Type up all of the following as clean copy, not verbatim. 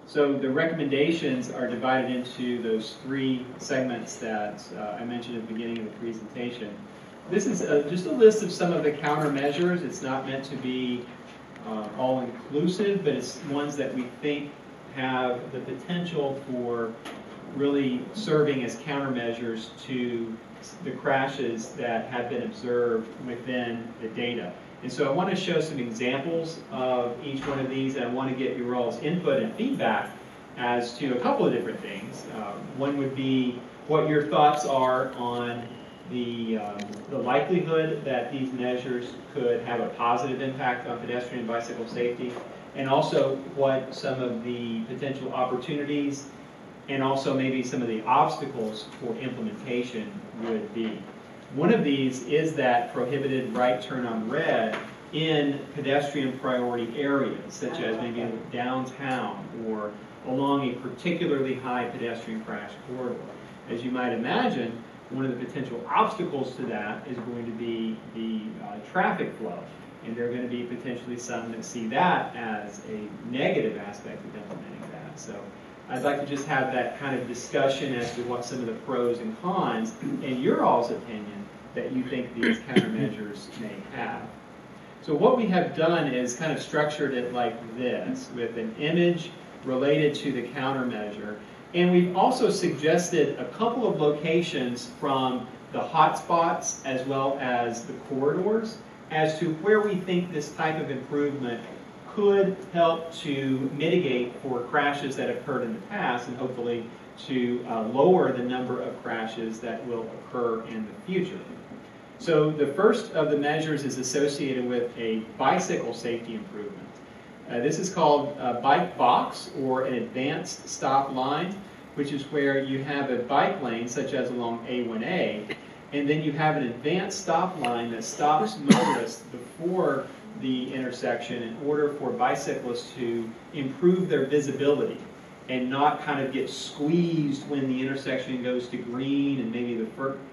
So the recommendations are divided into those three segments that I mentioned at the beginning of the presentation. This is just a list of some of the countermeasures. It's not meant to be all-inclusive, but it's ones that we think have the potential for really serving as countermeasures to the crashes that have been observed within the data. And so I want to show some examples of each one of these, and I want to get your all's input and feedback as to a couple of different things. One would be what your thoughts are on the likelihood that these measures could have a positive impact on pedestrian and bicycle safety, and also what some of the potential opportunities and also maybe some of the obstacles for implementation would be. One of these is that prohibited right turn on red in pedestrian priority areas, such as maybe downtown or along a particularly high pedestrian crash corridor. As you might imagine, one of the potential obstacles to that is going to be the traffic flow. And there are going to be potentially some that see that as a negative aspect of implementing that. So I'd like to just have that kind of discussion as to what some of the pros and cons, in your all's opinion, that you think these countermeasures may have. So what we have done is kind of structured it like this, with an image related to the countermeasure. And we've also suggested a couple of locations from the hotspots as well as the corridors as to where we think this type of improvement could help to mitigate for crashes that have occurred in the past, and hopefully to lower the number of crashes that will occur in the future. So the first of the measures is associated with a bicycle safety improvement. This is called a bike box, or an advanced stop line, which is where you have a bike lane, such as along A1A, and then you have an advanced stop line that stops motorists before the intersection in order for bicyclists to improve their visibility and not kind of get squeezed when the intersection goes to green and maybe the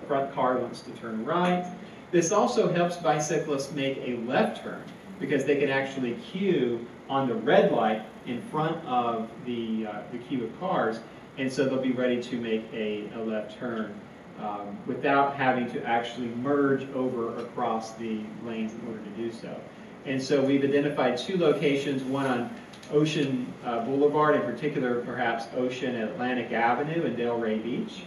front car wants to turn right. This also helps bicyclists make a left turn because they can actually queue on the red light in front of the queue of cars, and so they'll be ready to make a left turn without having to actually merge over across the lanes in order to do so. And so we've identified two locations, one on Ocean Boulevard, in particular perhaps Ocean and Atlantic Avenue in Delray Beach,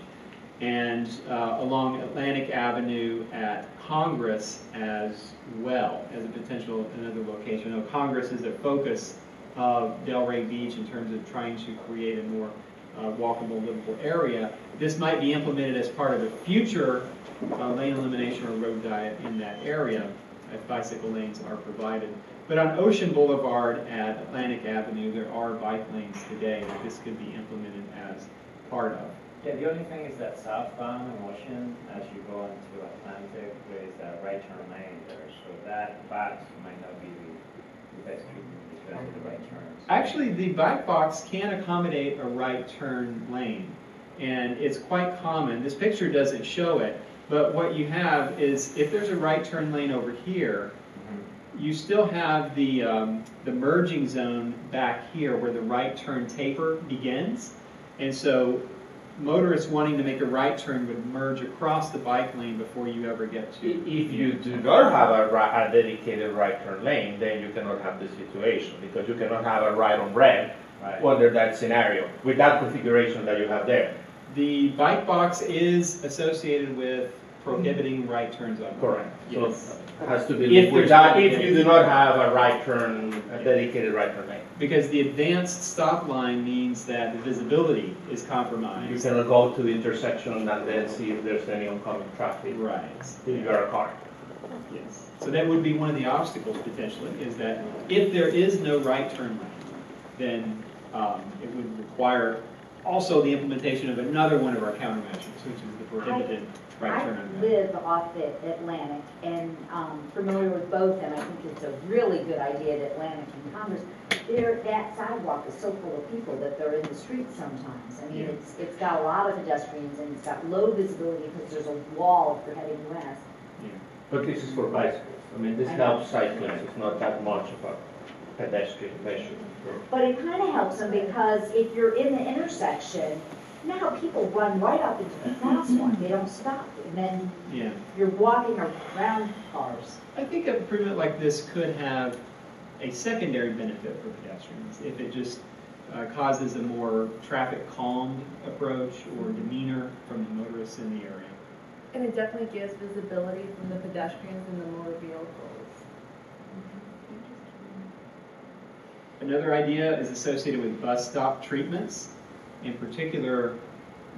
and along Atlantic Avenue at Congress as well as a potential another location. I know Congress is a focus of Delray Beach in terms of trying to create a more walkable, livable area. This might be implemented as part of a future lane elimination or road diet in that area if bicycle lanes are provided. But on Ocean Boulevard at Atlantic Avenue, there are bike lanes today that this could be implemented as part of. Yeah, the only thing is that southbound on Ocean, as you go into Atlantic, there is a right turn lane there, so that box might not be the best treatment because of the right turns. Actually, the bike box can accommodate a right turn lane, and it's quite common. This picture doesn't show it, but what you have is, if there's a right turn lane over here, you still have the merging zone back here where the right turn taper begins, and so motorists wanting to make a right turn would merge across the bike lane before you ever get to. If you do not have a dedicated right turn lane, then you cannot have this situation, because you cannot have a right on red under that scenario with that configuration that you have there. The bike box is associated with prohibiting right turns on. Correct. Yes. So it has to be if you do not have a right turn, a dedicated right turn lane. Because the advanced stop line means that the visibility is compromised. You cannot go to the intersection and then see if there's any oncoming traffic. Right. If you are a car. Yes. So that would be one of the obstacles potentially, is that if there is no right turn lane, then it would require also the implementation of another one of our countermeasures, which is the prohibited right turn on red. I live off at Atlantic and familiar with both, and I think it's a really good idea at Atlantic and Congress. That sidewalk is so full of people that they're in the streets sometimes. I mean, it's got a lot of pedestrians and it's got low visibility because there's a wall if you're heading west. Yeah. But this is for bicycles. I mean, this helps cyclists. It's not that much of a pedestrian measure. But it kind of helps them because if you're in the intersection, you know how people run right up into the crosswalk, they don't stop, and then Yeah. you're walking around cars. I think an improvement like this could have a secondary benefit for pedestrians if it just causes a more traffic calmed approach or demeanor from the motorists in the area. And it definitely gives visibility from the pedestrians and the motor vehicles. Another idea is associated with bus stop treatments, in particular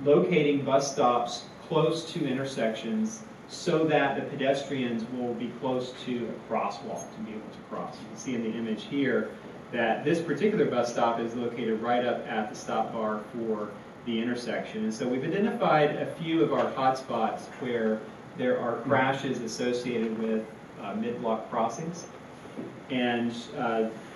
locating bus stops close to intersections so that the pedestrians will be close to a crosswalk to be able to cross. You can see in the image here that this particular bus stop is located right up at the stop bar for the intersection. And so we've identified a few of our hotspots where there are crashes associated with mid-block crossings. And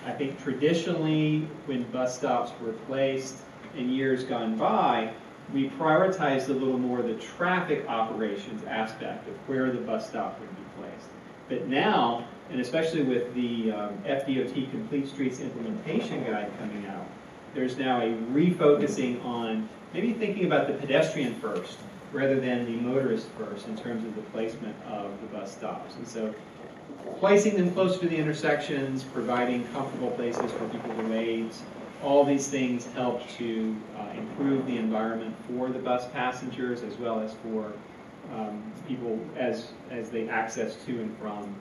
I think traditionally when bus stops were placed in years gone by, we prioritized a little more the traffic operations aspect of where the bus stop would be placed. But now, and especially with the FDOT Complete Streets Implementation Guide coming out, there's now a refocusing on maybe thinking about the pedestrian first rather than the motorist first in terms of the placement of the bus stops. And so placing them closer to the intersections, providing comfortable places for people to wait, all these things help to improve the environment for the bus passengers as well as for people as they access to and from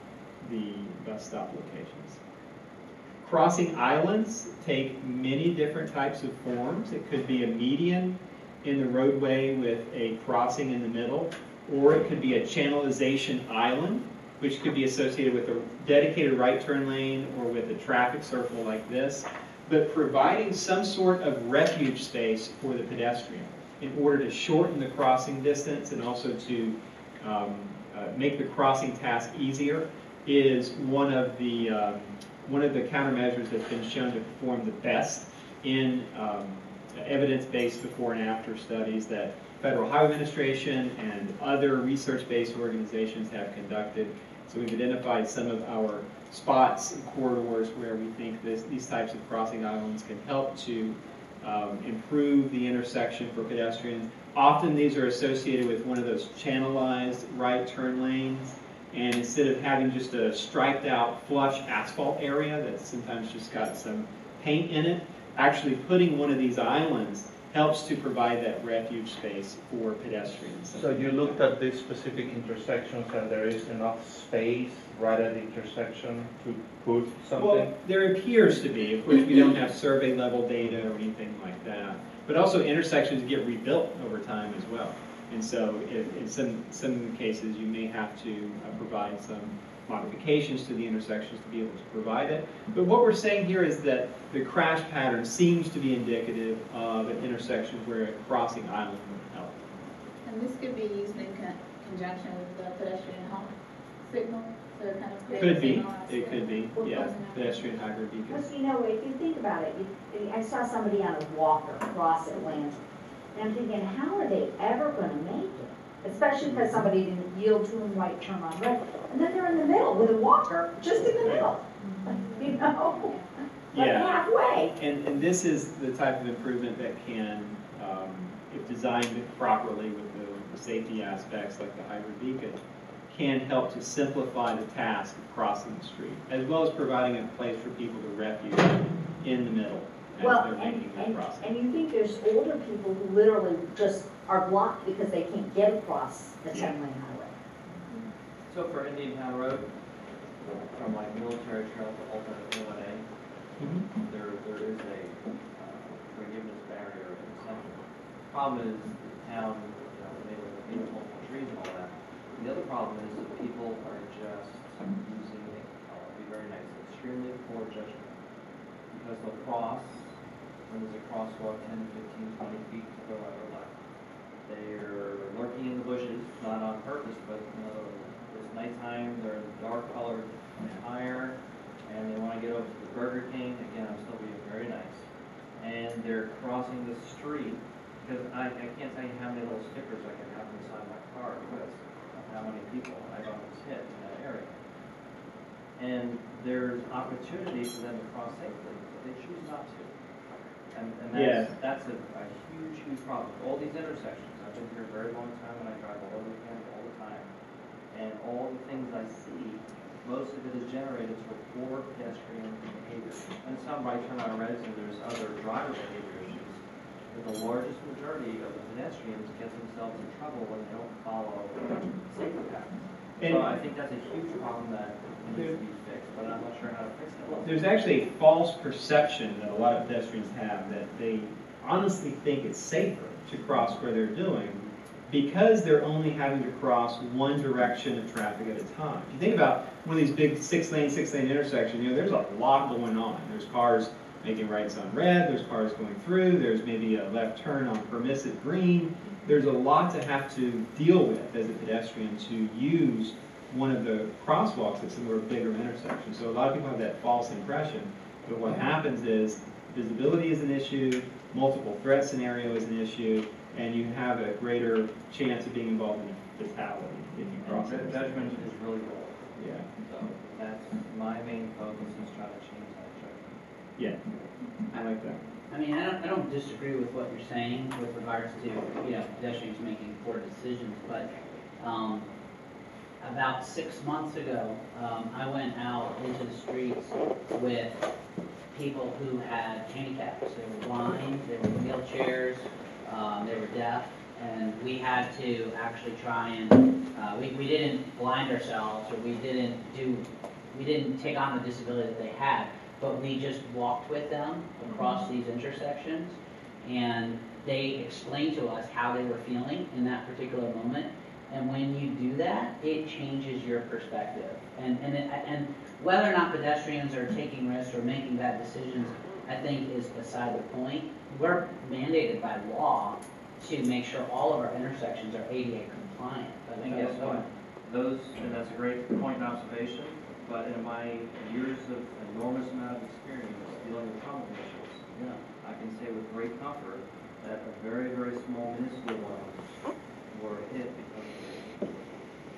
the bus stop locations. Crossing islands take many different types of forms. It could be a median in the roadway with a crossing in the middle, or it could be a channelization island, which could be associated with a dedicated right turn lane or with a traffic circle like this, but providing some sort of refuge space for the pedestrian in order to shorten the crossing distance and also to make the crossing task easier is one of the countermeasures that's been shown to perform the best in evidence-based before and after studies that Federal Highway Administration and other research-based organizations have conducted. So we've identified some of our spots and corridors where we think these types of crossing islands can help to improve the intersection for pedestrians. Often these are associated with one of those channelized right turn lanes, and instead of having just a striped out flush asphalt area that's sometimes just got some paint in it, actually putting one of these islands helps to provide that refuge space for pedestrians. So you looked at these specific intersections and there is enough space right at the intersection to put something? Well, there appears to be. Of course, we don't have survey level data or anything like that. But also intersections get rebuilt over time as well. And so in some cases you may have to provide some modifications to the intersections to be able to provide it. But what we're saying here is that the crash pattern seems to be indicative of an intersection where a crossing island would help. And this could be used in conjunction with the pedestrian signal, so it kind of creates Could a be. signal It could be. Or Yeah. closing out. Pedestrian hybrid beacons. Because, you know, if you think about it, I saw somebody on a walker cross Atlanta, and I'm thinking, how are they ever going to make it? Especially because somebody didn't yield to them, white turn on red. And then they're in the middle with a walker, just in the middle, you know? Like Yeah. halfway. And this is the type of improvement that can, if designed properly with the safety aspects like the hybrid beacon, can help to simplify the task of crossing the street, as well as providing a place for people to refuge in the middle as Well, they're making the crossing. and you think there's older people who literally just are blocked because they can't get across the 10-lane highway. So for Indian Town Road, from like Military Trail to alternate 1A, there is a forgiveness barrier in the center. Problem is the town, they have multiple trees and all that. The other problem is that people are just using, I'll be very nice, extremely poor judgment. Because they'll cross, when there's a crosswalk 10, 15, 20 feet to go right or left. They're lurking in the bushes, not on purpose, but it's nighttime, they're in dark colored attire, and they want to get over to the Burger King. Again, I'm still being very nice. And they're crossing the street, because I can't tell you how many little stickers I can have inside my car because of how many people I've almost hit in that area. and there's opportunity for them to cross safely, but they choose not to. And that's a huge, huge problem. All these intersections, I've been here a very long time, and I drive all over Canada all the time, and all the things I see, most of it is generated through poor pedestrian behavior. And some right turn on reds, and there's other driver behavior issues. But the largest majority of the pedestrians get themselves in trouble when they don't follow safety patterns. So I think that's a huge problem that needs to be fixed, but I'm not sure how to fix it. There's actually a false perception that a lot of pedestrians have that they honestly think it's safer to cross where they're doing because they're only having to cross one direction of traffic at a time. If you think about one of these big six-lane intersections, there's a lot going on. There's cars making rights on red, there's cars going through, there's maybe a left turn on permissive green. There's a lot to have to deal with as a pedestrian to use one of the crosswalks at some of our bigger intersections. So a lot of people have that false impression, but what happens is visibility is an issue, multiple threat scenario is an issue, and you have a greater chance of being involved in a fatality if you cross it. Judgment is really low. Yeah. So that's my main focus is trying to change that judgment. Yeah, I like that. I mean, I don't disagree with what you're saying with regards to, pedestrians making poor decisions, but about 6 months ago, I went out into the streets with people who had handicaps. They were blind, they were in wheelchairs, they were deaf, and we had to actually try and, we didn't blind ourselves, or we didn't take on the disability that they had, but we just walked with them across these intersections, and they explained to us how they were feeling in that particular moment. And when you do that, it changes your perspective. And whether or not pedestrians are taking risks or making bad decisions, I think is beside the point. We're mandated by law to make sure all of our intersections are ADA compliant. I think that's one. And that's a great point and observation. But in my years of enormous amount of experience dealing with trauma issues, I can say with great comfort that a very, very small, minuscule ones were hit because of it.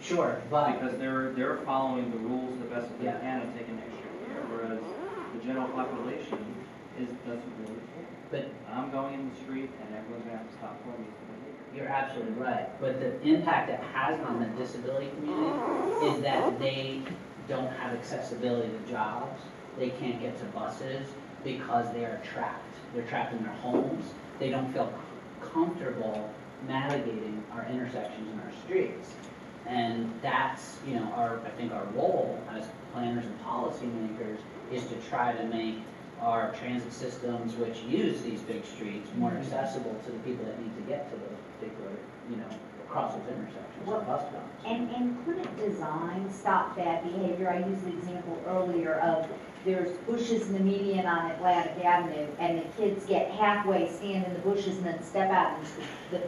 Sure, but Because they're following the rules the best that they can and taking extra care, whereas the general population doesn't really care. But I'm going in the street and everyone's going to have to stop for me. you're absolutely right. But the impact it has on the disability community is that they don't have accessibility to jobs. They can't get to buses because they are trapped. They're trapped in their homes. They don't feel comfortable navigating our intersections and our streets. And that's, I think our role as planners and policymakers is to try to make our transit systems, which use these big streets, more accessible to the people that need to get to those particular, across those intersections, or bus stops. And couldn't design stop bad behavior? I used the example earlier of there's bushes in the median on Atlantic Avenue, and the kids get halfway, stand in the bushes, and then step out. And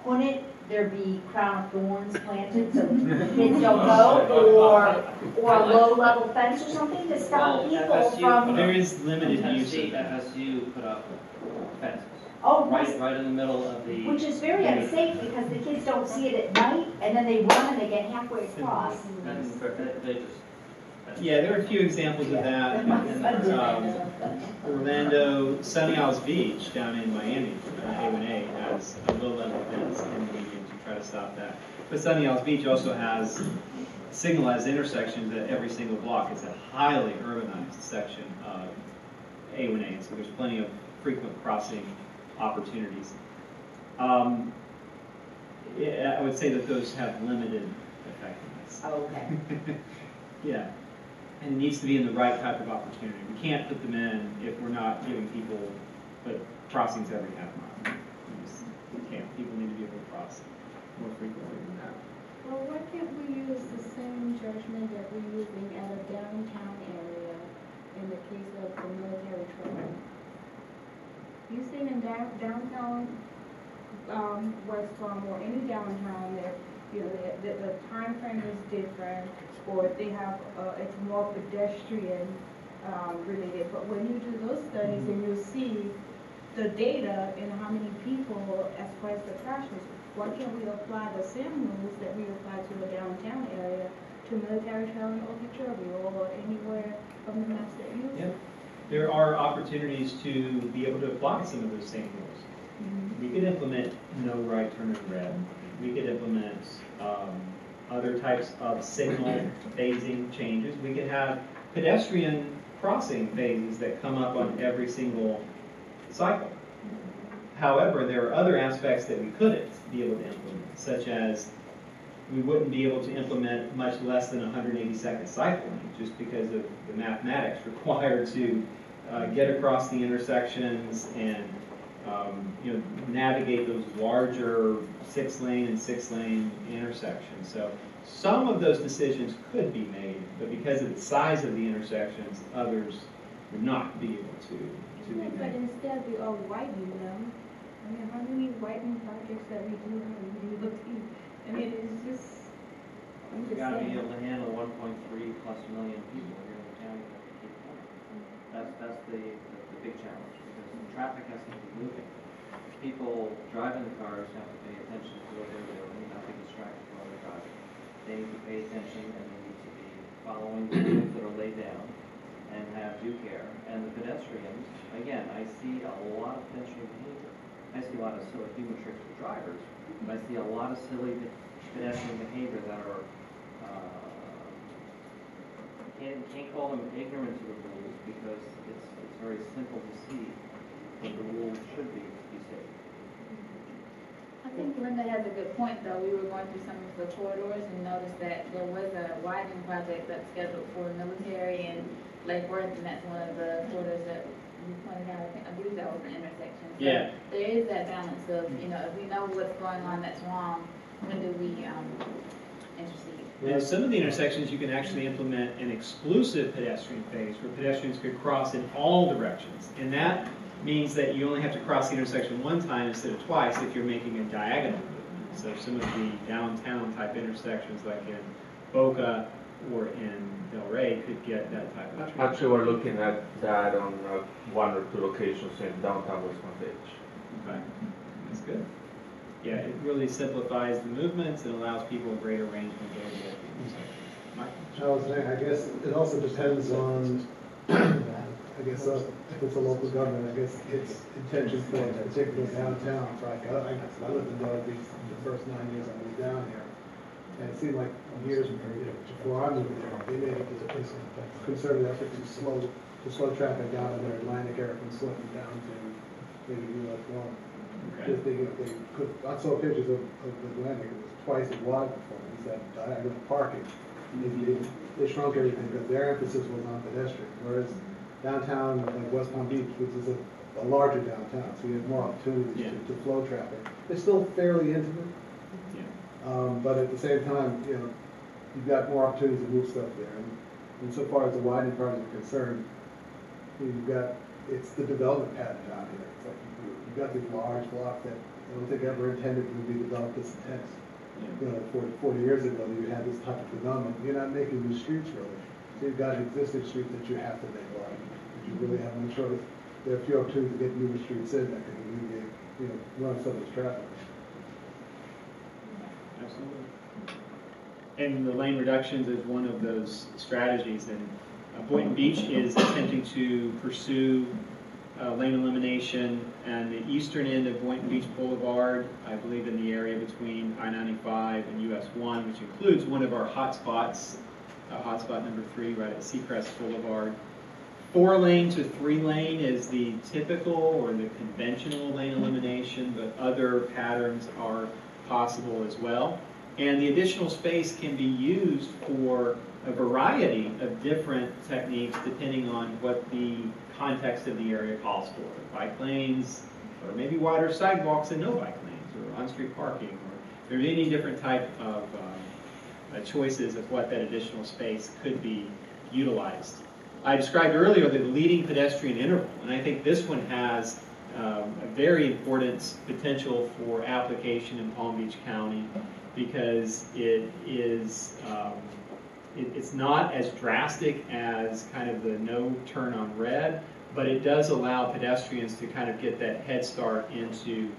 couldn't there be crown of thorns planted so the kids don't go, or a low-level fence or something to stop people from? There is limited use of that. FSU put up fences. Oh, right in the middle of the. Which is very unsafe because the kids don't see it at night, and then they run and they get halfway across. And they just. Yeah, there are a few examples of that in Orlando. Sunny Isles Beach down in Miami, A1A, has a low-level fence in the median to try to stop that. But Sunny Isles Beach also has signalized intersections at every single block. It's a highly urbanized section of A1A, so there's plenty of frequent crossing opportunities. Yeah, I would say that those have limited effectiveness. Okay. Yeah. And it needs to be in the right type of opportunity. We can't put them in if we're not giving people crossings every half mile. We can't. People need to be able to cross more frequently than that. Well, why can't we use the same judgment that we're using at a downtown area in the case of the military trail? You see in downtown West Palm or any downtown that the time frame is different, or they have it's more pedestrian related. But when you do those studies and you see the data and how many people as far as the crashes, why can't we apply the same rules that we apply to the downtown area to to Military Trail in Old Trail or anywhere from the maps that you? Yeah. There are opportunities to be able to apply some of those same rules. We could implement no right turn in red. We could implement other types of signal phasing changes. We could have pedestrian crossing phases that come up on every single cycle. However, there are other aspects that we couldn't be able to implement, such as we wouldn't be able to implement much less than 180-second cycling just because of the mathematics required to get across the intersections and navigate those larger 6-lane and 6-lane intersections. So some of those decisions could be made, but because of the size of the intersections, others would not be able to be Yeah, but made. instead we are widening them. I mean, how many widening projects that we do have in DOT? I mean, it's just, I'm We just gotta be saying. able to handle 1.3 plus million people here in the county that we keep going. That's the big challenge, because the traffic has to be moving. People driving the cars have to pay attention to what they're doing, not be distracted while they're driving. They need to pay attention and they need to be following the rules that are laid down and have due care. And the pedestrians, again, I see a lot of pedestrian behavior. I see a lot of silly human tricks with drivers, but I see a lot of silly pedestrian behavior that are, can't call them ignorant to the rules because it's very simple to see what the rules should be to be safe. I think Linda has a good point, though. We were going through some of the corridors and noticed that there was a widening project that's scheduled for military and Lake Worth, and that's one of the corridors that you pointed out. I believe that was an intersection. So Yeah. there is that balance of, if we know what's going on that's wrong, when do we intercede? In some of the intersections, you can actually implement an exclusive pedestrian phase where pedestrians could cross in all directions. And that means that you only have to cross the intersection one time instead of twice if you're making a diagonal movement. So some of the downtown type intersections like in Boca or in Del Rey could get that type of treatment. Actually, we're looking at that on one or two locations in downtown West Palm Beach. Okay, that's good. Yeah, it really simplifies the movements and allows people a greater range of mobility at the intersection. Mike? I was saying, I guess it also depends on, I guess, if it's a local government, I guess its intention for a particular downtown project. I lived in Del Beach the first 9 years I was down here, and it seemed like years before I moved there, they made it as a concerted effort to slow traffic down in their Atlantic area from Slinton down to maybe US 1. Okay. Because they could, I saw pictures of the Atlantic, it was twice as wide before, it's that diagonal parking. They shrunk everything because their emphasis was on pedestrian, whereas downtown, like West Palm Beach, which is a larger downtown, so you have more opportunities to flow traffic. It's still fairly intimate, but at the same time, you've got more opportunities to move stuff there. And so far as the widening project is concerned, it's the development pattern down here. It's like you've got these large blocks that I don't think ever intended to be developed this intense. 40 years ago, you had this type of development. You're not making new streets really. So you've got existing streets that you have to make wide. You really have no choice. There are a few opportunities to get new streets in that can alleviate, run some of this traffic. Absolutely. And the lane reductions is one of those strategies. And Boynton Beach is attempting to pursue lane elimination and the eastern end of Boynton Beach Boulevard, I believe in the area between I-95 and US 1, which includes one of our hotspots, hotspot number 3 right at Seacrest Boulevard. 4-lane to 3-lane is the typical or the conventional lane elimination, but other patterns are possible as well. And the additional space can be used for a variety of different techniques depending on what the context of the area calls for. Bike lanes, or maybe wider sidewalks and no bike lanes, or on-street parking, or there's any different type of choices of what that additional space could be utilized. I described earlier the leading pedestrian interval, and I think this one has a very important potential for application in Palm Beach County because it is it's not as drastic as kind of the no turn on red, but it does allow pedestrians to kind of get that head start into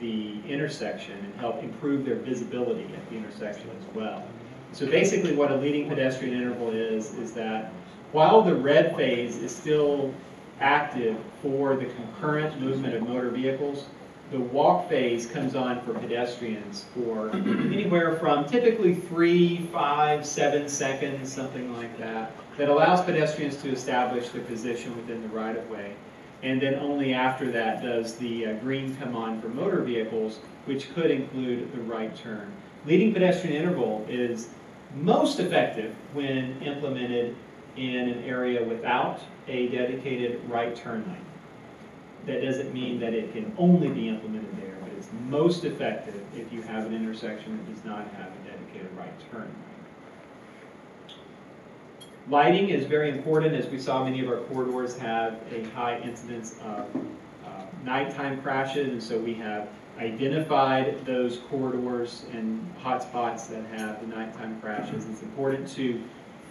the intersection and help improve their visibility at the intersection as well. So basically what a leading pedestrian interval is that while the red phase is still active for the concurrent movement of motor vehicles, the walk phase comes on for pedestrians for anywhere from typically 3, 5, 7 seconds, something like that, that allows pedestrians to establish their position within the right-of-way. And then only after that does the green come on for motor vehicles, which could include the right turn. Leading pedestrian interval is most effective when implemented in an area without a dedicated right turn lane. That doesn't mean that it can only be implemented there, but it's most effective if you have an intersection that does not have a dedicated right turn lane. Lighting is very important. As we saw, many of our corridors have a high incidence of nighttime crashes, and so we have identified those corridors and hotspots that have the nighttime crashes. It's important to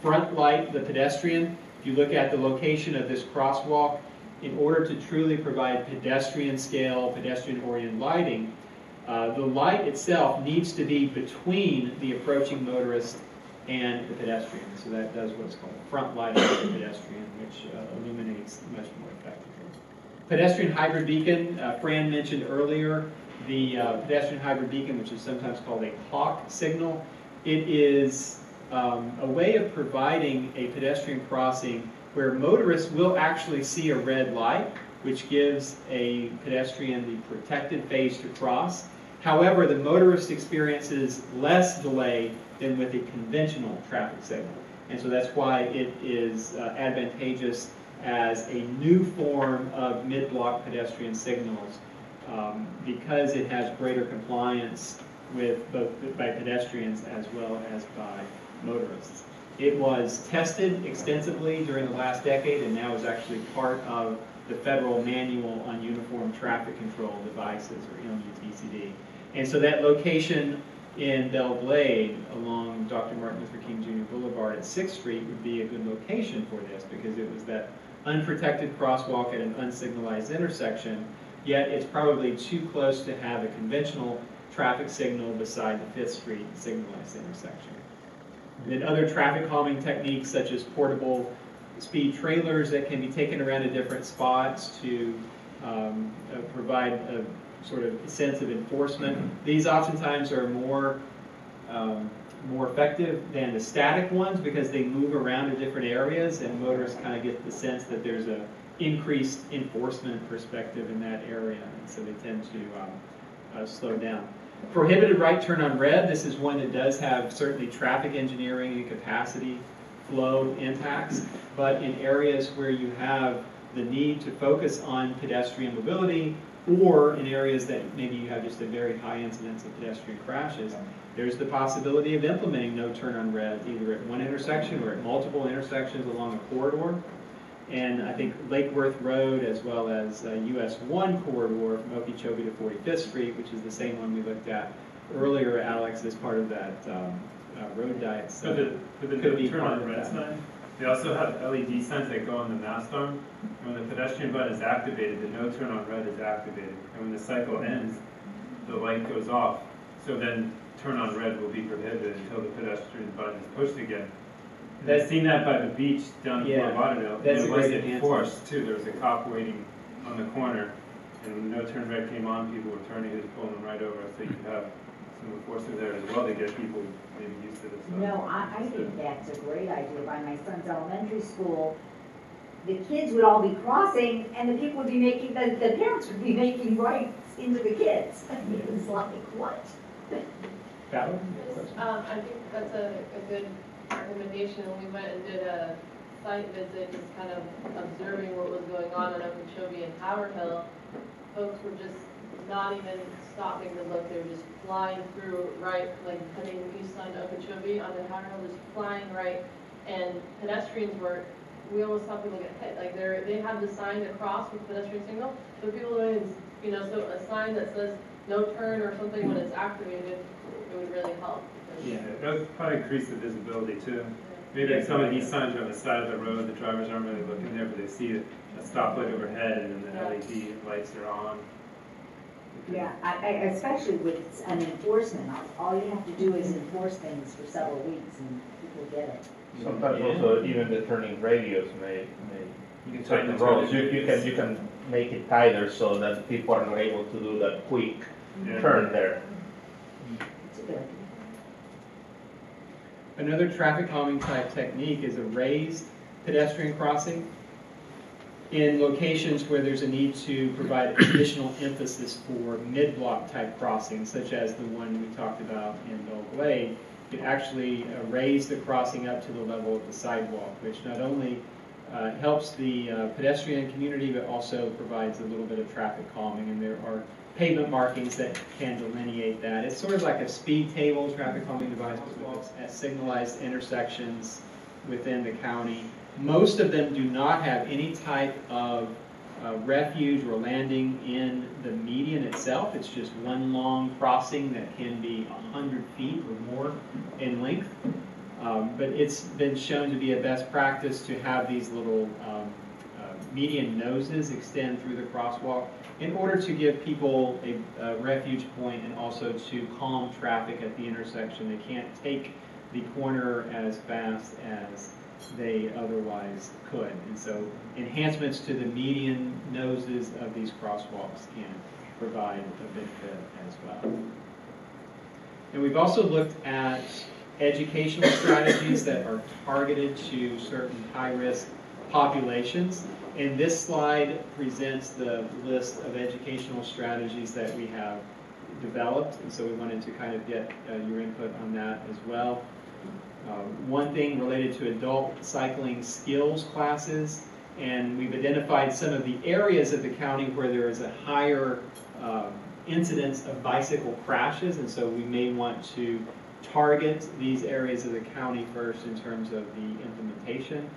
front light the pedestrian. If you look at the location of this crosswalk, in order to truly provide pedestrian scale, pedestrian oriented lighting, the light itself needs to be between the approaching motorist and the pedestrian. So that does what's called front lighting of the pedestrian, which illuminates much more effectively. Pedestrian hybrid beacon, Fran mentioned earlier, the pedestrian hybrid beacon, which is sometimes called a hawk signal. It is a way of providing a pedestrian crossing where motorists will actually see a red light, which gives a pedestrian the protected phase to cross. However, the motorist experiences less delay than with a conventional traffic signal. And so that's why it is advantageous as a new form of mid-block pedestrian signals, because it has greater compliance with both by pedestrians as well as by motorists. It was tested extensively during the last decade and now is actually part of the Federal Manual on Uniform Traffic Control Devices, or MUTCD. And so that location in Belle Glade along Dr. Martin Luther King Jr. Boulevard at 6th Street would be a good location for this, because it was that unprotected crosswalk at an unsignalized intersection, yet it's probably too close to have a conventional traffic signal beside the 5th Street signalized intersection. And then other traffic calming techniques such as portable speed trailers that can be taken around to different spots to provide a sort of sense of enforcement. These oftentimes are more effective than the static ones because they move around to different areas, and motorists kind of get the sense that there's a increased enforcement perspective in that area, and so they tend to slow down. Prohibited right turn on red, this is one that does have certainly traffic engineering and capacity flow impacts, but in areas where you have the need to focus on pedestrian mobility, or in areas that maybe you have just a very high incidence of pedestrian crashes, there's the possibility of implementing no turn on red, either at one intersection or at multiple intersections along a corridor. And I think Lake Worth Road, as well as US 1 corridor from Okeechobee to 45th Street, which is the same one we looked at earlier, Alex, as part of that road diet. So the no turn on red sign, they also have LED signs that go on the mast arm. And when the pedestrian button is activated, the no turn on red is activated. And when the cycle ends, the light goes off. So then turn on red will be prohibited until the pedestrian button is pushed again. I've seen that by the beach down in Fort Lauderdale. That's it a was great enforced too. There was a cop waiting on the corner, and when no turn red came on, people were turning, he was pulling them right over. So you could have some enforcement there as well to get people maybe used to this. No, I think that's a great idea. By my son's elementary school, the kids would all be crossing, and the people would be making, the parents would be making rights into the kids. It was like, what? Valerie? I think that's a good recommendation. We went and did a site visit, just kind of observing what was going on in Okeechobee and Tower Hill. Folks were just not even stopping to look. They were just flying through right, like heading east on Okeechobee on the Tower Hill, just flying right. And pedestrians were, we almost saw people get hit. Like they have the sign to cross with pedestrian signal, so people always, so a sign that says no turn or something when it's activated, it would really help. Yeah, that would probably increase the visibility too. Maybe some of these signs are on the side of the road, the drivers aren't really looking there, but they see a stoplight overhead and then the LED lights are on. Yeah, especially with an enforcement, all you have to do is enforce things for several weeks and people get it. Sometimes also even the turning radius may You can certain tighten the roads, turning you can make it tighter so that people are not able to do that quick turn there. It's a good idea. Another traffic calming type technique is a raised pedestrian crossing in locations where there's a need to provide additional emphasis for mid-block type crossings, such as the one we talked about in Belle Glade. You can actually raise the crossing up to the level of the sidewalk, which not only helps the pedestrian community, but also provides a little bit of traffic calming, and there are pavement markings that can delineate that. It's sort of like a speed table traffic calming device at signalized intersections within the county. Most of them do not have any type of refuge or landing in the median itself. It's just one long crossing that can be 100 feet or more in length. But it's been shown to be a best practice to have these little median noses extend through the crosswalk in order to give people a refuge point and also to calm traffic at the intersection. They can't take the corner as fast as they otherwise could. And so enhancements to the median noses of these crosswalks can provide a benefit as well. And we've also looked at educational strategies that are targeted to certain high-risk populations. And this slide presents the list of educational strategies that we have developed. And so we wanted to kind of get your input on that as well. One thing related to adult cycling skills classes, and we've identified some of the areas of the county where there is a higher incidence of bicycle crashes, and so we may want to target these areas of the county first in terms of the implementation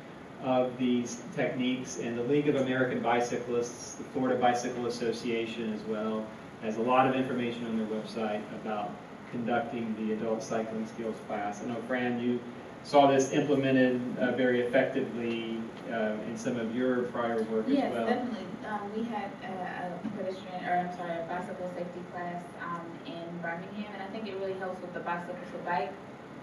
of these techniques. And the League of American Bicyclists, the Florida Bicycle Association as well, has a lot of information on their website about conducting the adult cycling skills class. I know, Fran, you saw this implemented very effectively in some of your prior work as well. Yes, definitely. We had a bicycle safety class in Birmingham, and I think it really helps with the bicycle to bike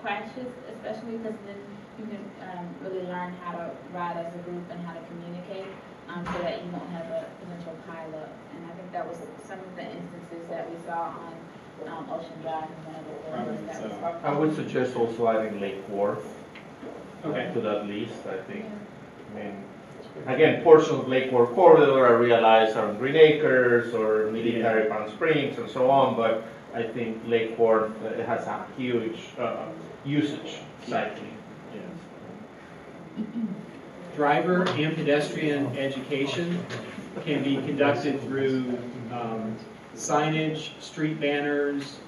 crashes, especially because then you can really learn how to ride as a group and how to communicate so that you won't have a potential pileup. And I think that was some of the instances that we saw on Ocean Drive and one of the corridors that was I would suggest also adding Lake Worth Okay. to that list, I think. I mean, again, portions of Lake Worth corridor I realize are Green Acres or Military Palm Springs and so on, but I think Lake Worth has a huge usage cycling. Driver and pedestrian education can be conducted through signage, street banners,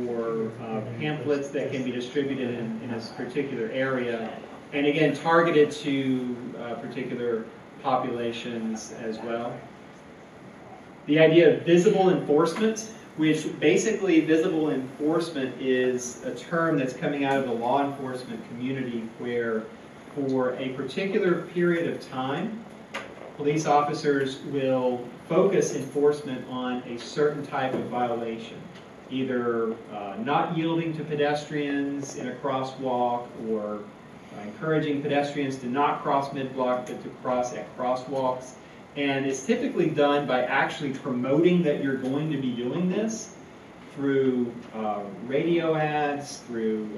or pamphlets that can be distributed in this particular area, and again targeted to particular populations as well. The idea of visible enforcement, which basically visible enforcement is a term that's coming out of the law enforcement community where for a particular period of time, police officers will focus enforcement on a certain type of violation, either not yielding to pedestrians in a crosswalk or encouraging pedestrians to not cross mid-block but to cross at crosswalks. And it's typically done by actually promoting that you're going to be doing this through radio ads, through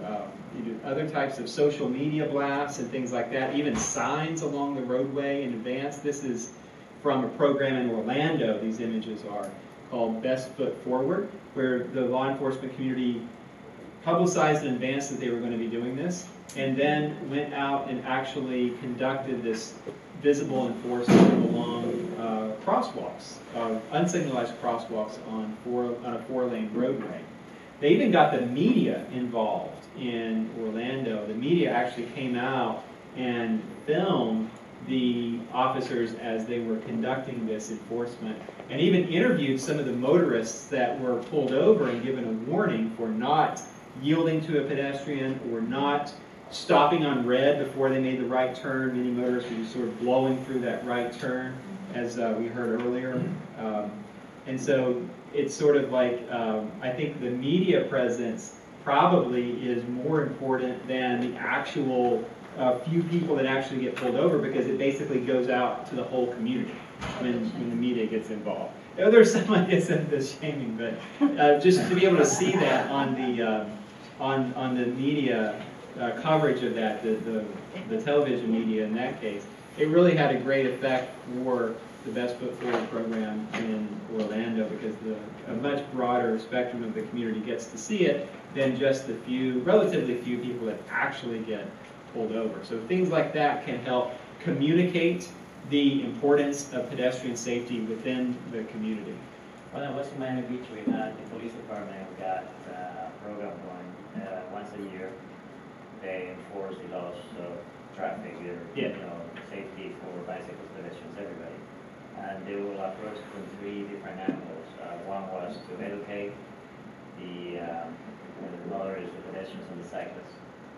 other types of social media blasts and things like that, even signs along the roadway in advance. This is from a program in Orlando, these images are, called Best Foot Forward, where the law enforcement community publicized in advance that they were going to be doing this, and then went out and actually conducted this visible enforcement along crosswalks, unsignalized crosswalks on a four-lane roadway. They even got the media involved in Orlando. The media actually came out and filmed the officers as they were conducting this enforcement, and even interviewed some of the motorists that were pulled over and given a warning for not yielding to a pedestrian or not stopping on red before they made the right turn. Many motorists were just sort of blowing through that right turn, as we heard earlier. And so it's sort of like, I think the media presence probably is more important than the actual few people that actually get pulled over, because it basically goes out to the whole community when the media gets involved. There's some, I guess, that's shaming, but just to be able to see that on the media coverage of that, the television media in that case, it really had a great effect for the Best Foot Forward program in Orlando, because a much broader spectrum of the community gets to see it than just the relatively few people that actually get pulled over. So things like that can help communicate the importance of pedestrian safety within the community. When I was in Miami Beach, we had the police department got a program going once a year. They enforce the laws of traffic, safety for bicycles, pedestrians, everybody. And they will approach from 3 different angles. One was to educate the motorists, the pedestrians, and the cyclists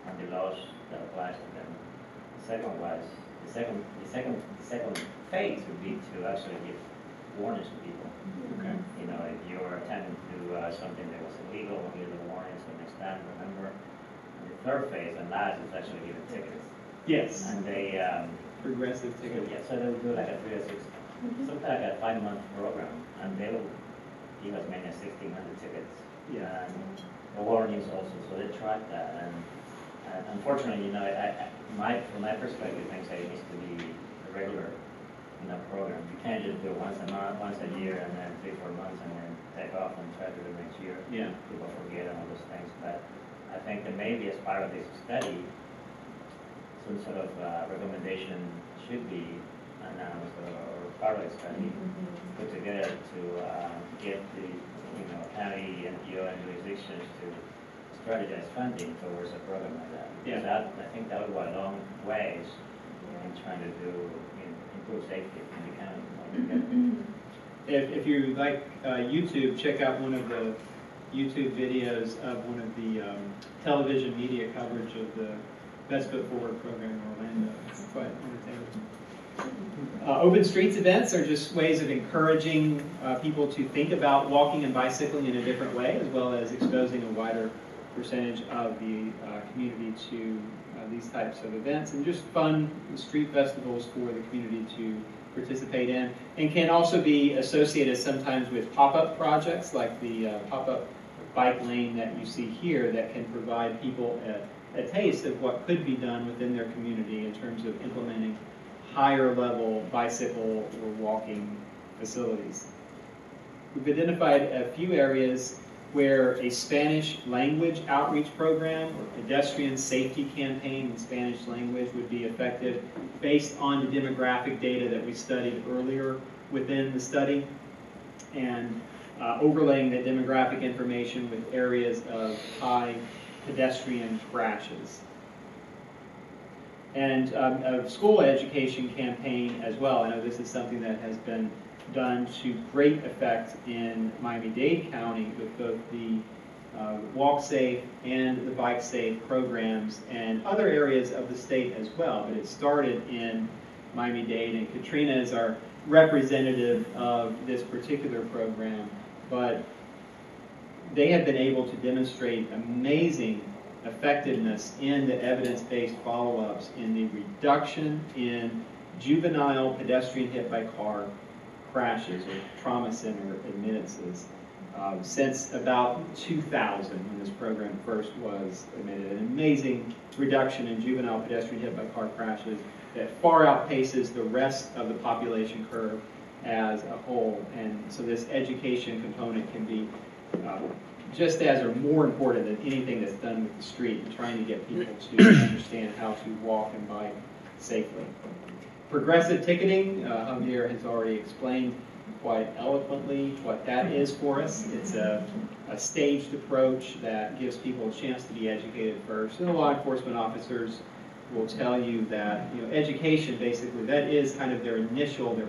on the laws that applies to them. The second phase would be to actually give warnings to people. Okay. If you're attempting to do something that was illegal, give the warning so next time, remember. And the third phase and last is actually giving tickets. Yes. And they Progressive ticket. yeah, so they'll do like a 3 or 6, something like a 5-month program, and they will give as many as 1,600 tickets. Yeah. And the warnings also, so they track that. And unfortunately, from my perspective, things like it needs to be a regular, program. You can't just do it once a month, once a year, and then 3-4 months, and then take off and try to do it next year. Yeah. People forget and all those things. But I think that maybe as part of this study, some sort of recommendation should be announced or part of the study put together to get the county, NPO, and jurisdictions to strategize funding towards a program like that. Yeah. I think that would go a long ways in trying to improve safety in the county. If you like YouTube, check out one of the YouTube videos of one of the television media coverage of the Best Foot Forward program in Orlando. It's quite entertaining. Open streets events are just ways of encouraging people to think about walking and bicycling in a different way, as well as exposing a wider percentage of the community to these types of events, and just fun street festivals for the community to participate in, and can also be associated sometimes with pop-up projects like the pop-up bike lane that you see here, that can provide people a taste of what could be done within their community in terms of implementing higher level bicycle or walking facilities. We've identified a few areas where a Spanish language outreach program or pedestrian safety campaign in Spanish language would be effective based on the demographic data that we studied earlier within the study, and overlaying that demographic information with areas of high pedestrian crashes. And a school education campaign as well. I know this is something that has been done to great effect in Miami-Dade County with both the Walk Safe and the Bike Safe programs and other areas of the state as well. But it started in Miami-Dade, and Katrina is our representative of this particular program. But they have been able to demonstrate amazing effectiveness in the evidence-based follow-ups in the reduction in juvenile pedestrian hit by car crashes or trauma center admittances since about 2000, when this program first was admitted. An amazing reduction in juvenile pedestrian hit by car crashes that far outpaces the rest of the population curve as a whole. And so this education component can be just as or more important than anything that's done with the street, and trying to get people to understand how to walk and bike safely. Progressive ticketing, Javier has already explained quite eloquently what that is for us. It's a staged approach that gives people a chance to be educated first. And the law enforcement officers will tell you that education, basically, that is kind of their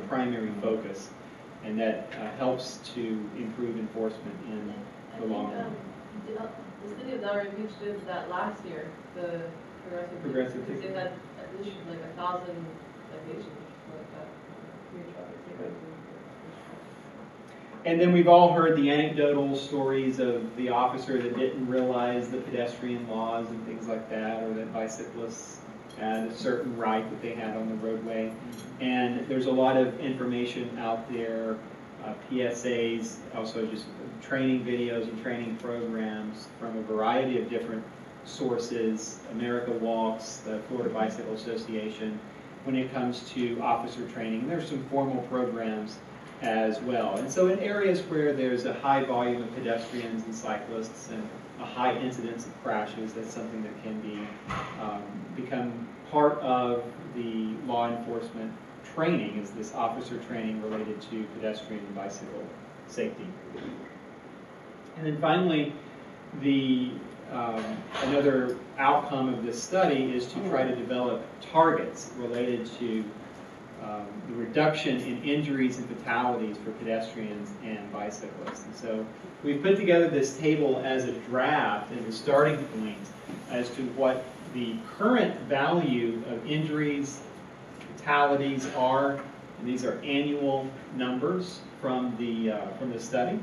primary focus, and that helps to improve enforcement in the long run. The city of Delray Beach did that last year, the progressive tickets. They had issued like 1,000 citations like that. And then we've all heard the anecdotal stories of the officer that didn't realize the pedestrian laws and things like that, or that bicyclists had a certain right that they had on the roadway. And there's a lot of information out there, PSAs, also just training videos and training programs from a variety of different sources, America Walks, the Florida Bicycle Association, when it comes to officer training. There's some formal programs as well. And so in areas where there's a high volume of pedestrians and cyclists and a high incidence of crashes, that's something that can be become part of the law enforcement training, is this officer training related to pedestrian and bicycle safety. And then finally, the another outcome of this study is to try to develop targets related to the reduction in injuries and fatalities for pedestrians and bicyclists. And so we've put together this table as a draft, as a starting point, as to what the current value of injuries, fatalities are. And these are annual numbers from the study.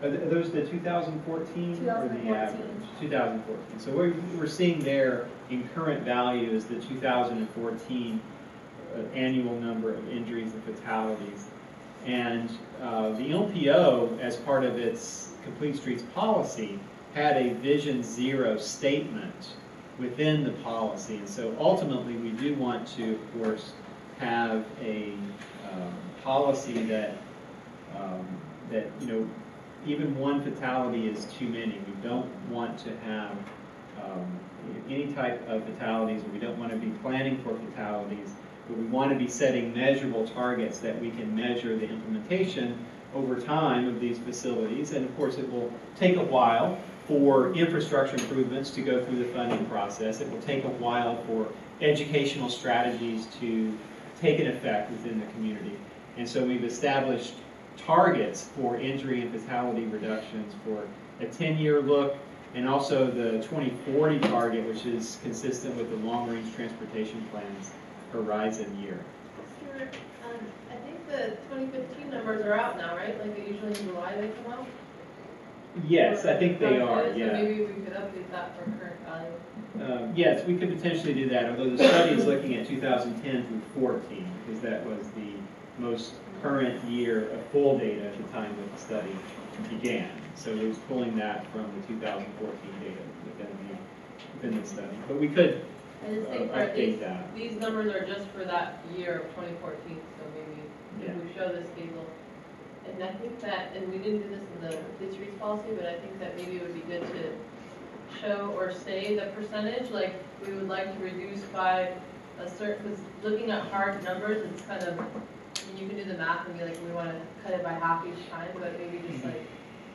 Are those the 2014 or the average? 2014. So what we're seeing there in current value is the 2014 annual number of injuries and fatalities. And the LPO, as part of its Complete Streets policy, had a Vision Zero statement within the policy. And so ultimately we do want to, of course, have a policy that even one fatality is too many. We don't want to have any type of fatalities. We don't want to be planning for fatalities, but we want to be setting measurable targets that we can measure the implementation over time of these facilities. And of course, it will take a while for infrastructure improvements to go through the funding process. It will take a while for educational strategies to take an effect within the community. And so we've established targets for injury and fatality reductions for a 10-year look, and also the 2040 target, which is consistent with the long-range transportation plan's horizon year. Stuart, I think the 2015 numbers are out now, right? Like usually in July they come out? Yes, I think they are, So yeah. maybe we could update that for current value. Yes, we could potentially do that, although the study is looking at 2010 through 14, because that was the most current year of full data at the time that the study began. So it was pulling that from the 2014 data within the study. But we could I just think for update that. these numbers are just for that year of 2014, so maybe if we show this table. And I think that, and we didn't do this in the Complete Streets policy, but I think that maybe it would be good to show or say the percentage, like we would like to reduce by a certain, because looking at hard numbers, it's kind of, you can do the math and be like, we want to cut it by half each time, but maybe just like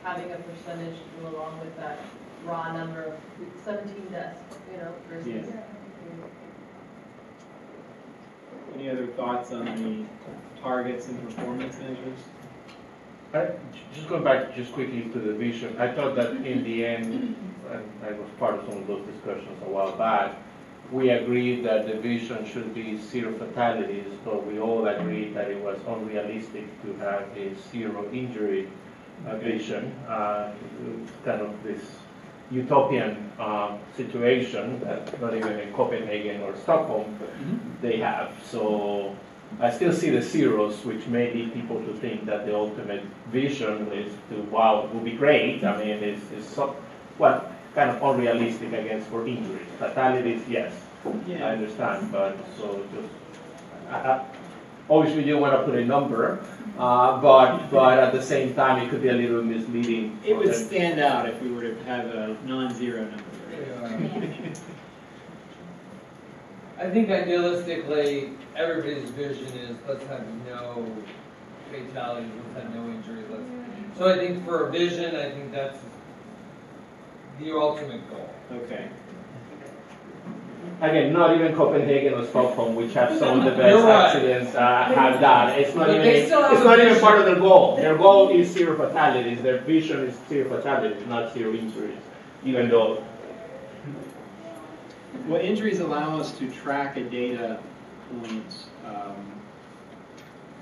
having a percentage to go along with that raw number of 17 deaths, versus. Yeah. Any other thoughts on the targets and performance measures? Just going back just quickly to the vision, I thought that in the end, and I was part of some of those discussions a while back, we agreed that the vision should be 0 fatalities, but we all agreed that it was unrealistic to have a 0 injury vision, kind of this utopian situation that not even in Copenhagen or Stockholm they have. So I still see the zeros, which may lead people to think that the ultimate vision is to, wow, it would be great. I mean, it's so, well, kind of unrealistic against for injuries. Fatalities, yes, Yeah. I understand, but so just, obviously you don't want to put a number, but at the same time it could be a little misleading. It would stand out if we were to have a non-zero number. I think idealistically, everybody's vision is let's have no fatalities, let's have no injuries. So I think for a vision, I think that's the ultimate goal. Okay. Again, not even Copenhagen or Stockholm, which have some of the best You're right. accidents, have that. It's not But even. they still have It's a not even vision. part of their goal. Their goal is 0 fatalities. Their vision is 0 fatalities, not 0 injuries. Even though. Well, injuries allow us to track a data point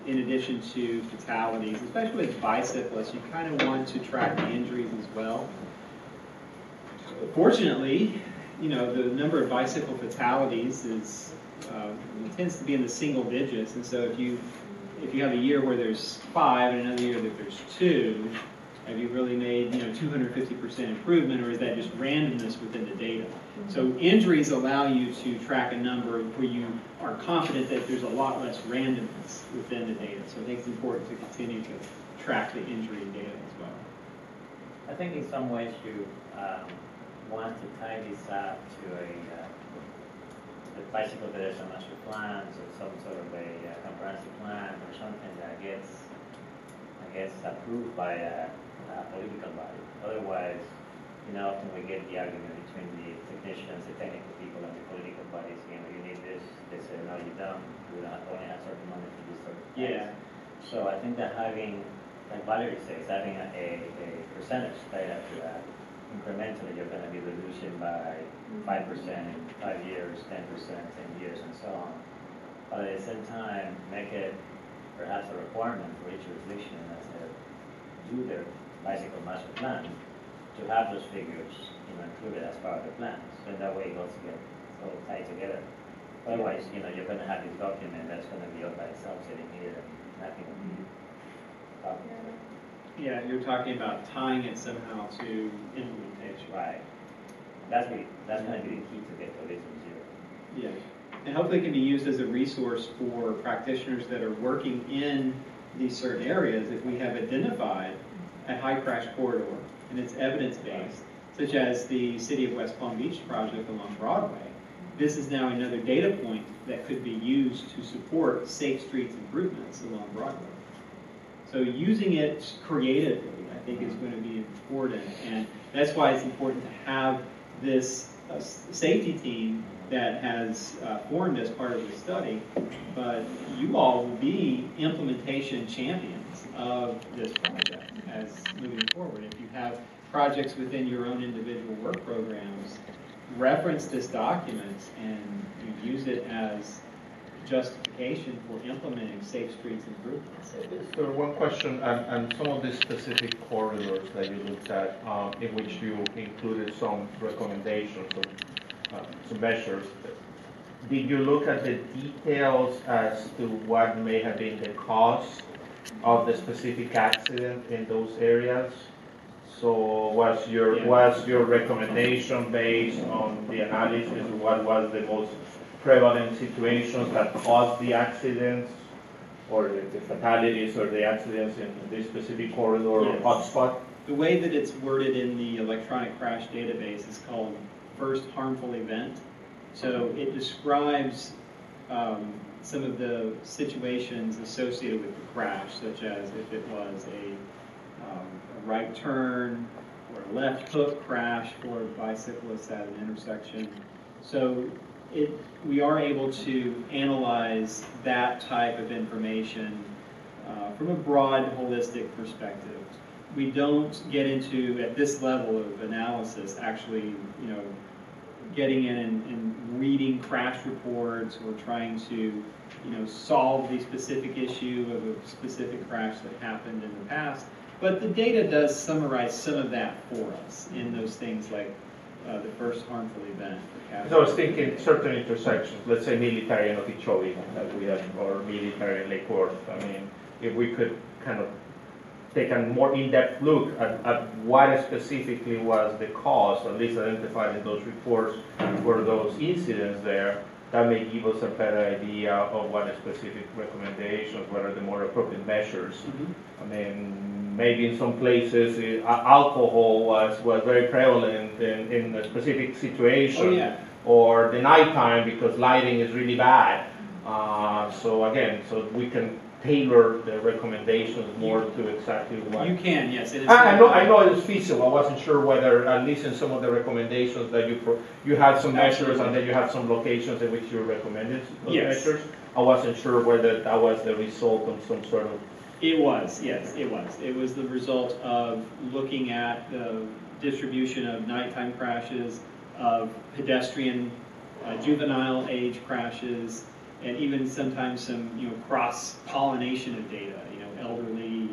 in addition to fatalities, especially with bicyclists, you kind of want to track the injuries as well. Fortunately, you know, the number of bicycle fatalities is tends to be in the single digits, and so if you have a year where there's 5 and another year that there's 2, have you really made, you know, 250% improvement, or is that just randomness within the data? So injuries allow you to track a number where you are confident that there's a lot less randomness within the data. So I think it's important to continue to track the injury data as well. I think in some ways you want to tie this up to the bicycle pedestrian master plans or some sort of a comprehensive plan or something that gets approved by a political body. Otherwise, you know, often we get the argument between the technicians, the technical people, and the political bodies. You know, you need this. They say, no, you don't. We don't only have certain money to do certain things. Yeah. So I think that having, like Valerie says, having a percentage tied up to that, incrementally you're going to be reducing by 5% in 5 years, 10%, 10 years, and so on. But at the same time, make it perhaps a requirement for each jurisdiction as they do their bicycle master plan to have those figures, you know, included as part of the plan. So in that way, it also gets all tied together. Otherwise, you know, you're going to have this document that's going to be all by itself sitting here, and nothing will be talking about it. Yeah, you're talking about tying it somehow to implementation. Right. That's going to be the key to get to Vision Zero. Yeah, and hopefully it can be used as a resource for practitioners that are working in these certain areas. If we have identified a high crash corridor and it's evidence-based, such as the City of West Palm Beach project along Broadway, this is now another data point that could be used to support safe streets improvements along Broadway. So using it creatively, I think, is going to be important, and that's why it's important to have this safety team that has formed as part of the study, but you all will be implementation champions of this project as moving forward. If you have projects within your own individual work programs, reference this document and you use it as justification for implementing safe streets improvements. So one question, and some of the specific corridors that you looked at, in which you included some recommendations or some measures. Did you look at the details as to what may have been the cause of the specific accident in those areas? So was your recommendation based on the analysis of what was the most prevalent situations that caused the accidents, or the fatalities or the accidents in this specific corridor or hotspot? The way that it's worded in the electronic crash database is called first harmful event. So it describes some of the situations associated with the crash, such as if it was a right turn or a left hook crash for bicyclists at an intersection. So we are able to analyze that type of information from a broad, holistic perspective. We don't get into, at this level of analysis, actually, getting in and reading crash reports or trying to, solve the specific issue of a specific crash that happened in the past. But the data does summarize some of that for us in those things like the first harmful event. So I was thinking certain intersections, let's say military and Okeechobee that we have, or military and Lake Worth. I mean, if we could kind of take a more in-depth look at what specifically was the cause, or at least identified in those reports for those incidents there, that may give us a better idea of what specific recommendations, what are the more appropriate measures. I mean, maybe in some places alcohol was very prevalent in a specific situation, or the nighttime because lighting is really bad. So we can tailor the recommendations more to exactly what. You can, yes. I know it's feasible. I wasn't sure whether, at least in some of the recommendations that you had some measures and then you have some locations in which you recommended those measures. I wasn't sure whether that was the result of some sort of. It was, yes, it was. It was the result of looking at the distribution of nighttime crashes, of pedestrian juvenile age crashes, and even sometimes some, cross-pollination of data, elderly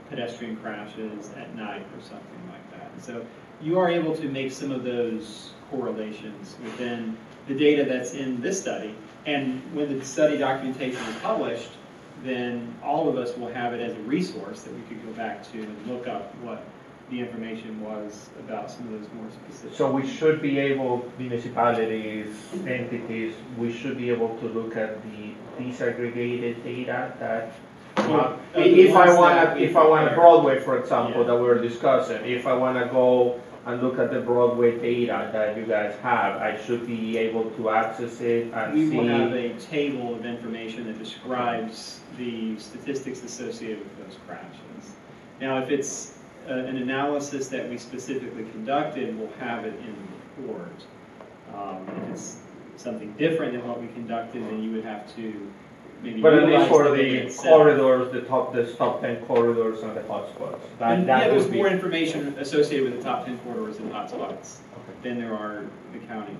pedestrian crashes at night or something like that. So you are able to make some of those correlations within the data that's in this study. And when the study documentation is published, then all of us will have it as a resource that we could go back to and look up what the information was about some of those more specific. So we should be able, municipalities, entities, we should be able to look at the disaggregated data that, if I want a Broadway, for example, that we're discussing, if I want to go and look at the Broadway data that you guys have, I should be able to access it and we see. will have a table of information that describes the statistics associated with those crashes. Now, if it's an analysis that we specifically conducted, we'll have it in the report. If it's something different than what we conducted, then you would have to maybe. But at least for the the data itself. corridors, the top 10 corridors and the hotspots. And That there's would be. more information associated with the top 10 corridors and hotspots Okay. than there are the county.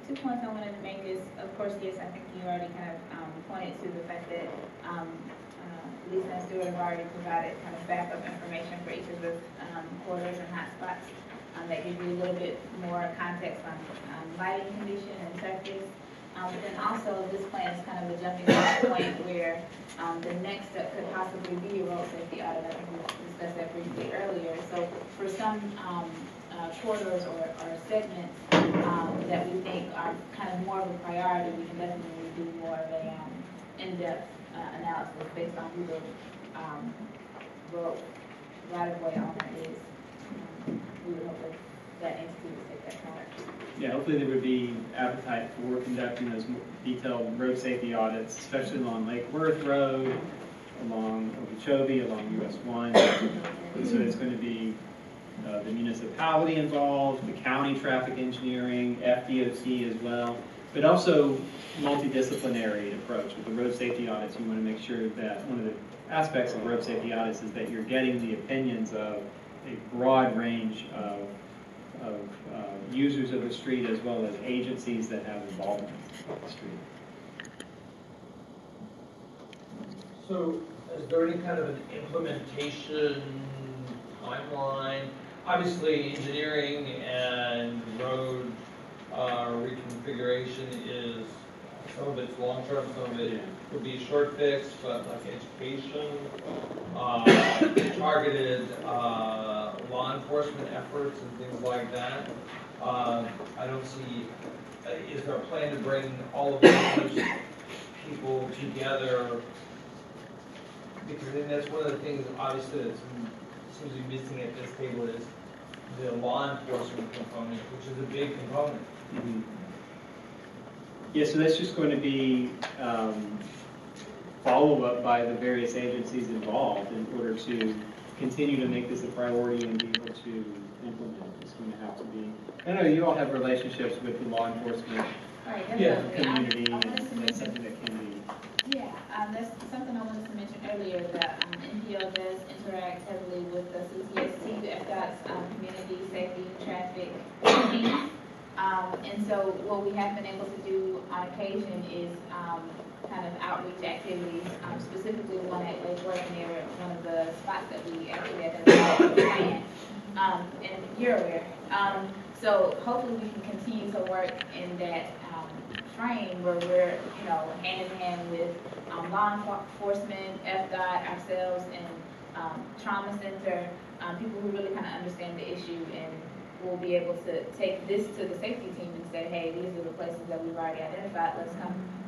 2 points I wanted to make is, of course, yes, I think you already kind of pointed to the fact that Lisa and Stuart have already provided kind of backup information for each of the corridors and hotspots that gives you a little bit more context on lighting condition and surface. But then also, this plan is kind of a jumping off point where the next step could possibly be a road safety audit. I think we discussed that briefly earlier. So for some corridors or segments that we think are kind of more of a priority, we can definitely do more of a in-depth analysis based on who the road right-of-way owner is. We would hope that entity would take that charge. Yeah, hopefully there would be appetite for conducting those more detailed road safety audits, especially along Lake Worth Road, along Okeechobee, along US 1. So it's going to be the municipality involved, the county traffic engineering, FDOT as well, but also multidisciplinary approach. With the road safety audits, you want to make sure that one of the aspects of road safety audits is that you're getting the opinions of a broad range of users of the street as well as agencies that have involvement with the street. So is there any kind of an implementation timeline? Obviously, engineering and road reconfiguration is, some of it's long-term, some of it would be a short fix, but like education, targeted law enforcement efforts and things like that. I don't see, is there a plan to bring all of those people together? Because I think that's one of the things, obviously, that seems to be missing at this table is the law enforcement component, which is a big component. Mm-hmm. Yeah, so that's just going to be follow-up by the various agencies involved in order to continue to make this a priority and be able to implement it. It's going to have to be. I know you all have relationships with the law enforcement community. That's something that can be. Yeah, that's something I wanted to mention earlier, that NPO does interact heavily with the CTST, the FDOT's community safety traffic teams. And so what we have been able to do on occasion is kind of outreach activities, specifically the one at Lake Worth near one of the spots that we actually identified in the plan, and you're aware. So hopefully we can continue to work in that frame where we're, hand in hand with law enforcement, FDOT, ourselves, and trauma center, people who really kind of understand the issue, and we'll be able to take this to the safety team and say, hey, these are the places that we've already identified. Let's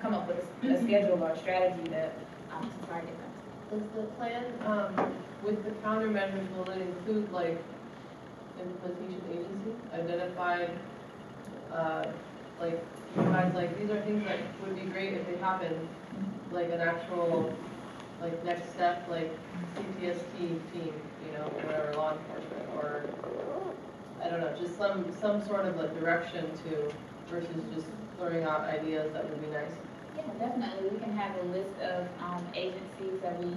come up with a schedule or a strategy to target them. Does the plan with the countermeasures, will it include like implementation agency identified, like these are things that would be great if they happen, like an actual next step, like CTST team, whatever, law enforcement, or I don't know, just some sort of a direction to, versus just throwing out ideas that would be nice. Yeah, definitely. We can have a list of agencies that we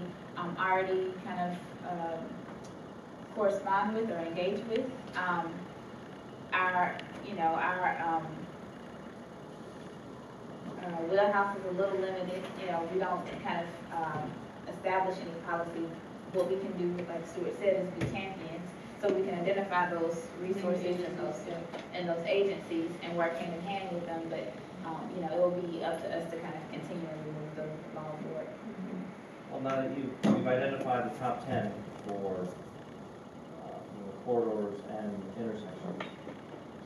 already kind of correspond with or engage with. wheelhouse is a little limited, you know, we don't kind of establish any policy. What we can do, like Stuart said, is be champions, so we can identify those resources and those agencies and work hand in hand with them, but, you know, it will be up to us to kind of continually move the law forward. Well, now that you've identified the top 10 for corridors and intersections,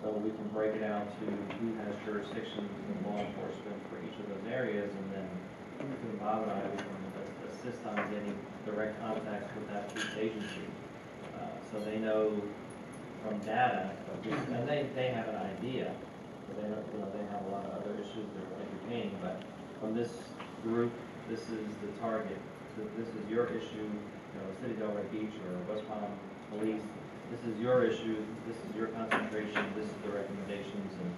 so we can break it down to who has jurisdictions and law enforcement for each of those areas, and then between Bob and I, we can assist on getting direct contacts with that each agency, so they know from data, and they have an idea, but they don't, you know, they have a lot of other issues they're entertaining, but from this group, this is the target. This is your issue, you know, City of Delray Beach or West Palm Police. This is your issue. This is your concentration. This is the recommendations, and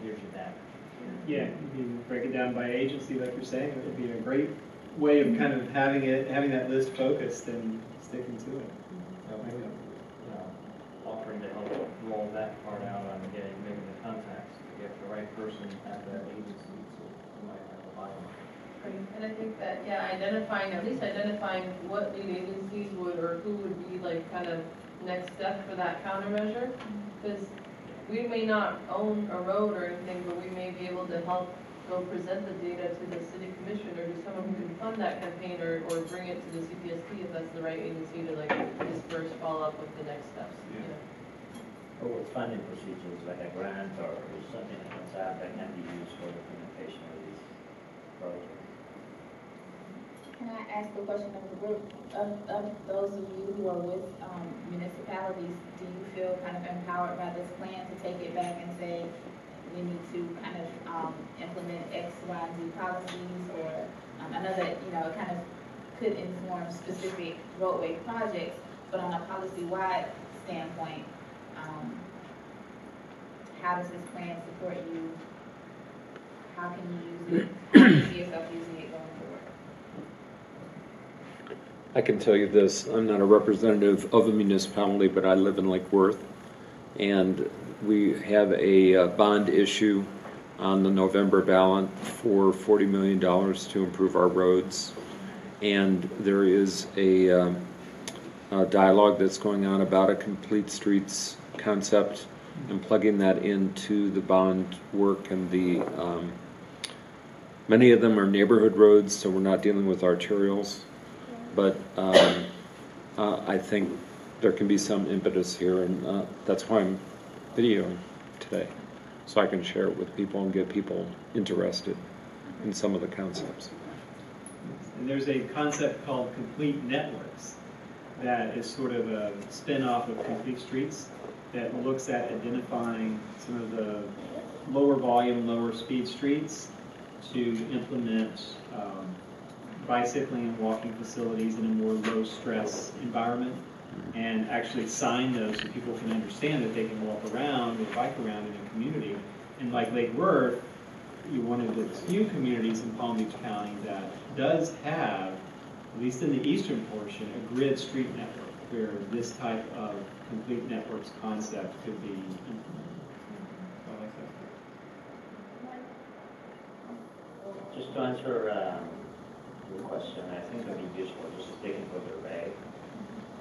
here's your data. Yeah, you break it down by agency, like you're saying. It would be a great way of kind of having that list focused and sticking to it. You know, offering to help roll that part out on making the contacts to get the right person at that agency, so you might have a line. And I think that, yeah, at least identifying what lead agencies would, or who would be like kind of next step for that countermeasure, because we may not own a road or anything, but we may be able to help go present the data to the city commission, or to someone who can fund that campaign, or bring it to the CPST if that's the right agency to like disperse, follow up with the next steps. You know? Or with funding procedures like a grant or something that comes out that can be used for the implementation of these projects. Can I ask a question of the group? Of those of you who are with municipalities, do you feel kind of empowered by this plan to take it back and say, we need to kind of implement X, Y, and Z policies, or I know that, you know, it kind of could inform specific roadway projects, but on a policy-wide standpoint, how does this plan support you? How can you use it? How do you see yourself using it going forward? I can tell you this, I'm not a representative of a municipality, but I live in Lake Worth, and we have a bond issue on the November ballot for $40 million to improve our roads, and there is a dialogue that's going on about a complete streets concept and plugging that into the bond work, and the many of them are neighborhood roads, so we're not dealing with arterials. But I think there can be some impetus here, and that's why I'm videoing today, so I can share it with people and get people interested in some of the concepts. And there's a concept called complete networks that is sort of a spin-off of complete streets that looks at identifying some of the lower volume, lower speed streets to implement bicycling and walking facilities in a more low-stress environment, and actually sign those so people can understand that they can walk around or bike around in a community. And like Lake Worth, you're one of the few communities in Palm Beach County that does have, at least in the eastern portion, a grid street network where this type of complete networks concept could be implemented. So I like that. Just to answer your question, I think it would be useful just sticking with the array.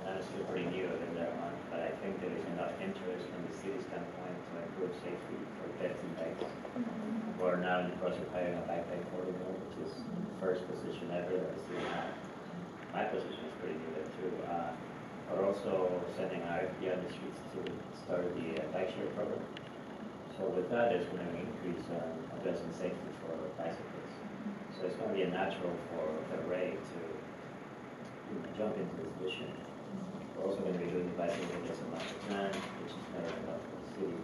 And it's still pretty new in that one, but I think there is enough interest from the city standpoint to improve safety for pets and bikes. We're now in the process of hiring a bike corridor, which is the first position ever that the city had. My position is pretty new there too. We're also sending RFP on the streets to start the bike share program. So with that, it's going to increase addressing safety for bicyclists. So it's going to be a natural for the Ray to jump into this mission. We're also going to be doing the bicycle as a master plan, which is better enough for the city.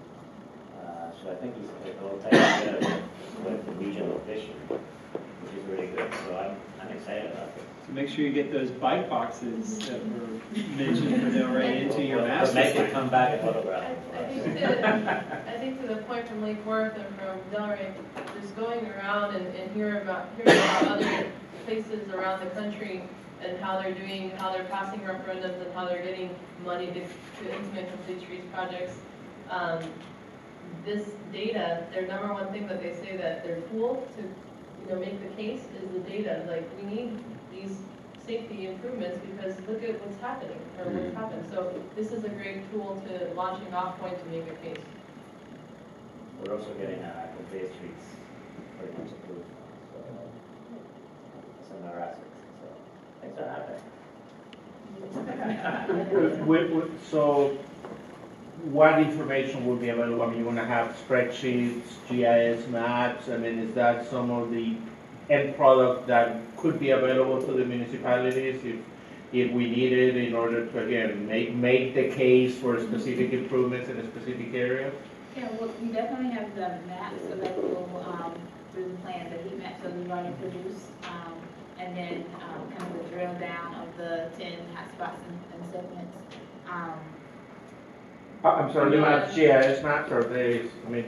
So I think it all ties together with the regional vision, which is really good. So I'm excited about it. So make sure you get those bike boxes that were mentioned for Delray into your master Make plan. it come back and photograph. I think to the point from Lake Worth and from Delray, just going around and hearing about other places around the country and how they're doing, how they're passing referendums and how they're getting money to implement complete streets projects. This data, their number one thing that they say that their tool to make the case is the data. Like, we need these safety improvements because look at what's happening, or what's happened. So this is a great tool to launching off point to make a case. We're also getting the Bay Streets pretty much approved, so some other aspects, so things are happening. So what information will be available? I mean, you want to have spreadsheets, GIS maps? I mean, is that some of the end product that could be available to the municipalities if we need it in order to, again, make the case for specific improvements in a specific area? Yeah, well, we definitely have the maps available, through the plan, the heat maps that we've already produced, and then, kind of the drill down of the 10 hotspots and segments. I'm sorry, you have GIS maps or they, I mean,